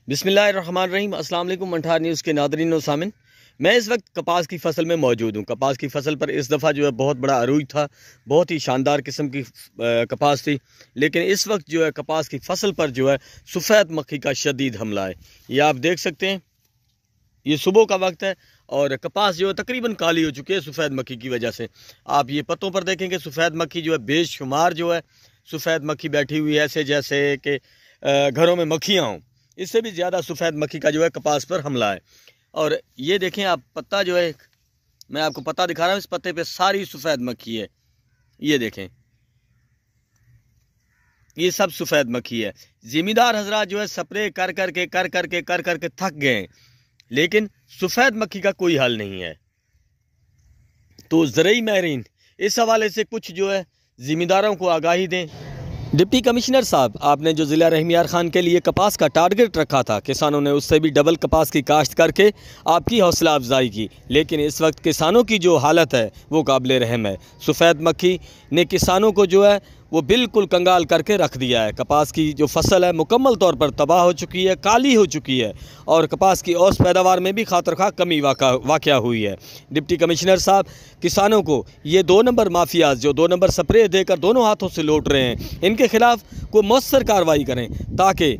बिस्मिल्लाहिर्रहमानिर्रहीम। अस्सलाम वालेकुम मंठार न्यूज़ के नादरीन और सामिन। मैं इस वक्त कपास की फसल में मौजूद हूँ। कपास की फसल पर इस दफ़ा जो है बहुत बड़ा अरूज था, बहुत ही शानदार किस्म की कपास थी। लेकिन इस वक्त जो है कपास की फसल पर जो है सफ़ेद मक्खी का शदीद हमला है। ये आप देख सकते हैं, ये सुबह का वक्त है और कपास जो है तकरीबन काली हो चुकी है सफ़ेद मक्खी की वजह से। आप ये पत्तों पर देखेंगे सफ़ेद मक्खी जो है बेशुमार जो है सफ़ेद मक्खी बैठी हुई है, ऐसे जैसे कि घरों में मक्खियाँ हों। इससे भी ज़्यादा सफ़ेद मक्खी का जो है कपास पर हमला है। और ये देखें आप, पत्ता जो है, मैं आपको पत्ता दिखा रहा हूँ, इस पत्ते पे सारी सफ़ेद मक्खी है। ये देखें, ये सब सफ़ेद मक्खी है। ज़िम्मेदार हजरात जो है स्प्रे कर करके थक गए, लेकिन सफ़ेद मक्खी का कोई हल नहीं है। तो ज़रई माहिरीन इस हवाले से कुछ जो है ज़िम्मेदारों को आगाही दें। डिप्टी कमिश्नर साहब, आपने जो ज़िला रहमियार खान के लिए कपास का टारगेट रखा था, किसानों ने उससे भी डबल कपास की काश्त करके आपकी हौसला अफजाई की, लेकिन इस वक्त किसानों की जो हालत है वो काबिल रहम है। सफ़ेद मक्खी ने किसानों को जो है वो बिल्कुल कंगाल करके रख दिया है। कपास की जो फसल है मुकम्मल तौर पर तबाह हो चुकी है, काली हो चुकी है और कपास की औसत पैदावार में भी खातरखा कमी वाक़या हुई है। डिप्टी कमिश्नर साहब, किसानों को ये 2 नंबर माफियाज जो 2 नंबर स्प्रे देकर दोनों हाथों से लौट रहे हैं, इनके खिलाफ कोई मौसर कार्रवाई करें ताकि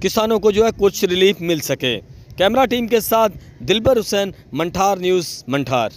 किसानों को जो है कुछ रिलीफ मिल सके। कैमरा टीम के साथ दिलबर हुसैन, मंठार न्यूज़, मंठार।